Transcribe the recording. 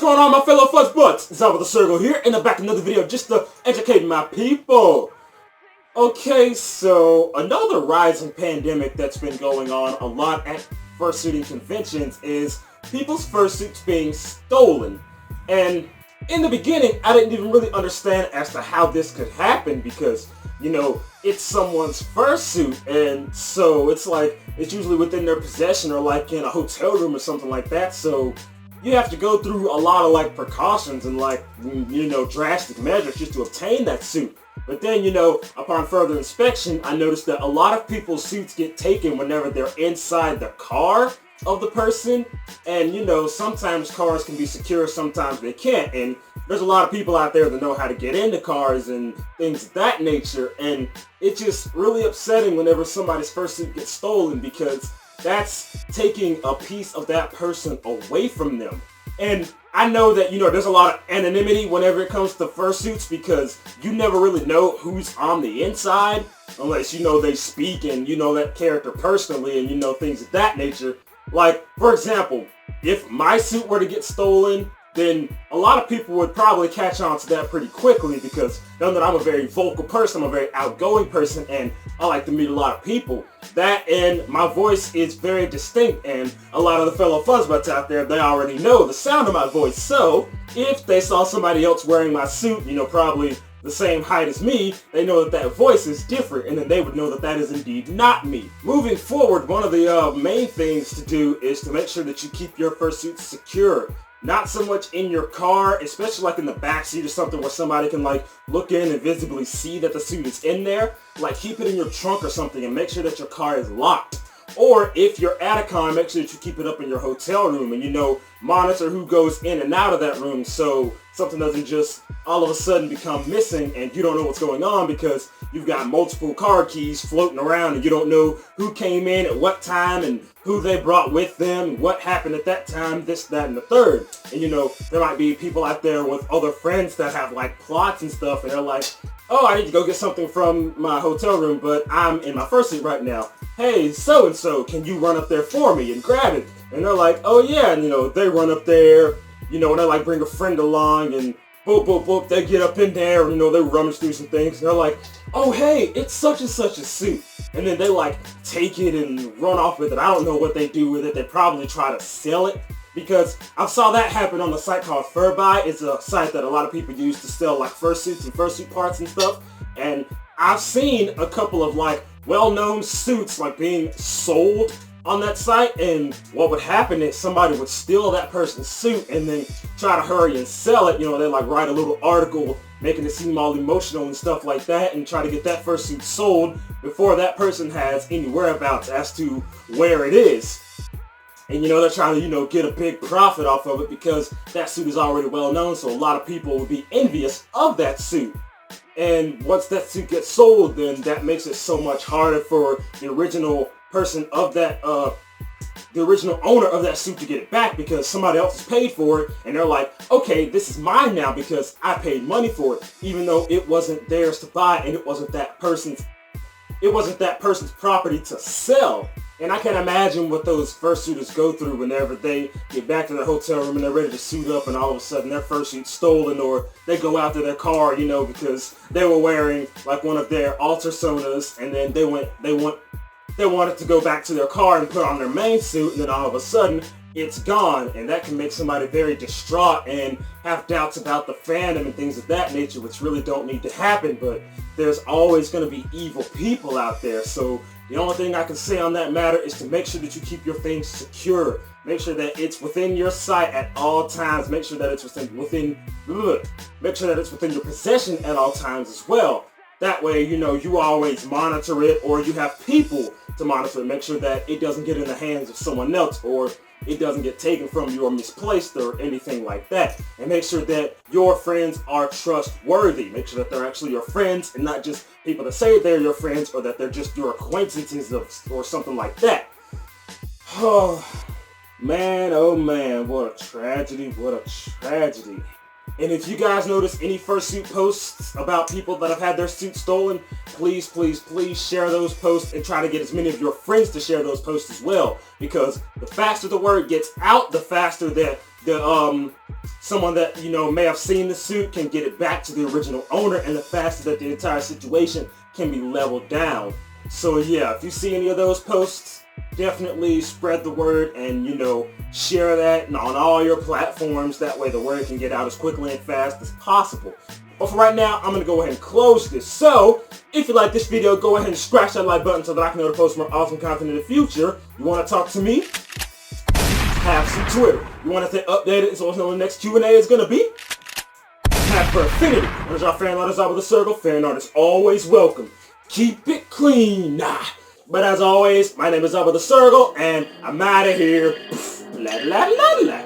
going on, my fellow fuzz butts? ZabuTheSergal here, and I'm back in another video just to educate my people. Okay, so another rising pandemic that's been going on a lot at fursuiting conventions is people's fursuits being stolen. And in the beginning, I didn't even really understand as to how this could happen because, you know, it's someone's fursuit, and so it's like, it's usually within their possession or like in a hotel room or something like that, so you have to go through a lot of like precautions and like, you know, drastic measures just to obtain that suit. But then, you know, upon further inspection, I noticed that a lot of people's suits get taken whenever they're inside the car of the person. And, you know, sometimes cars can be secure, sometimes they can't. And there's a lot of people out there that know how to get into cars and things of that nature. And it's just really upsetting whenever somebody's fursuit gets stolen because that's taking a piece of that person away from them. And I know that, you know, there's a lot of anonymity whenever it comes to fursuits because you never really know who's on the inside unless, you know, they speak and you know that character personally and you know things of that nature. Like, for example, if my suit were to get stolen, then a lot of people would probably catch on to that pretty quickly because knowing that I'm a very vocal person, I'm a very outgoing person, and I like to meet a lot of people. That and my voice is very distinct, and a lot of the fellow fuzzbutts out there, they already know the sound of my voice. So if they saw somebody else wearing my suit, you know, probably the same height as me, they know that that voice is different, and then they would know that that is indeed not me. Moving forward, one of the main things to do is to make sure that you keep your fursuit secure. Not so much in your car, especially like in the back seat or something where somebody can like look in and visibly see that the suit is in there. Like keep it in your trunk or something and make sure that your car is locked. Or if you're at a con, make sure that you keep it up in your hotel room and, you know, monitor who goes in and out of that room so something doesn't just all of a sudden become missing and you don't know what's going on because you've got multiple car keys floating around and you don't know who came in at what time and who they brought with them, what happened at that time, this, that, and the third. And, you know, there might be people out there with other friends that have like plots and stuff and they're like, oh, I need to go get something from my hotel room, but I'm in my fursuit right now. Hey, so-and-so, can you run up there for me and grab it? And they're like, oh yeah, and you know, they run up there, you know, and they like bring a friend along and boop, boop, boop, they get up in there, and, you know, they rummage through some things, and they're like, oh hey, it's such and such a suit. And then they like take it and run off with it. I don't know what they do with it. They probably try to sell it. Because I saw that happen on the site called Furbuy. It's a site that a lot of people use to sell like fursuits and fursuit parts and stuff. And I've seen a couple of like well-known suits like being sold on that site, and what would happen is somebody would steal that person's suit and then try to hurry and sell it. You know, they like write a little article making it seem all emotional and stuff like that and try to get that fursuit sold before that person has any whereabouts as to where it is. And, you know, they're trying to, you know, get a big profit off of it because that suit is already well known, so a lot of people would be envious of that suit. And once that suit gets sold, then that makes it so much harder for the original person of that, the original owner of that suit to get it back because somebody else has paid for it, and they're like, okay, this is mine now because I paid money for it, even though it wasn't theirs to buy and it wasn't that person's property to sell. And I can imagine what those fursuiters go through whenever they get back to their hotel room and they're ready to suit up and all of a sudden their fursuit's stolen, or they go out to their car, you know, because they were wearing like one of their alter sonas and then they wanted to go back to their car and put on their main suit, and then all of a sudden it's gone, and that can make somebody very distraught and have doubts about the fandom and things of that nature, which really don't need to happen. But there's always going to be evil people out there, so the only thing I can say on that matter is to make sure that you keep your things secure. Make sure that it's within your sight at all times. Make sure that it's make sure that it's within your possession at all times as well. That way, you know, you always monitor it, or you have people to monitor it. Make sure that it doesn't get in the hands of someone else, or it doesn't get taken from you or misplaced or anything like that. And make sure that your friends are trustworthy. Make sure that they're actually your friends and not just people that say they're your friends or that they're just your acquaintances or something like that. Oh man, what a tragedy, what a tragedy. And if you guys notice any fursuit posts about people that have had their suits stolen, please, please, please share those posts and try to get as many of your friends to share those posts as well. Because the faster the word gets out, the faster that someone that, you know, may have seen the suit can get it back to the original owner, and the faster that the entire situation can be leveled down. So yeah, if you see any of those posts, definitely spread the word and, you know, share that on all your platforms. That way the word can get out as quickly and fast as possible. But for right now, I'm going to go ahead and close this. So, if you like this video, go ahead and scratch that like button so that I can know to post more awesome content in the future. You want to talk to me? Have some Twitter. You want to stay updated so know when the next Q&A is going to be? Have for affinity. There's our fan art, ZabuTheSergal. Fan art is always welcome. Keep it clean. But as always, my name is ZabuTheSergal, and I'm out of here. La la la la.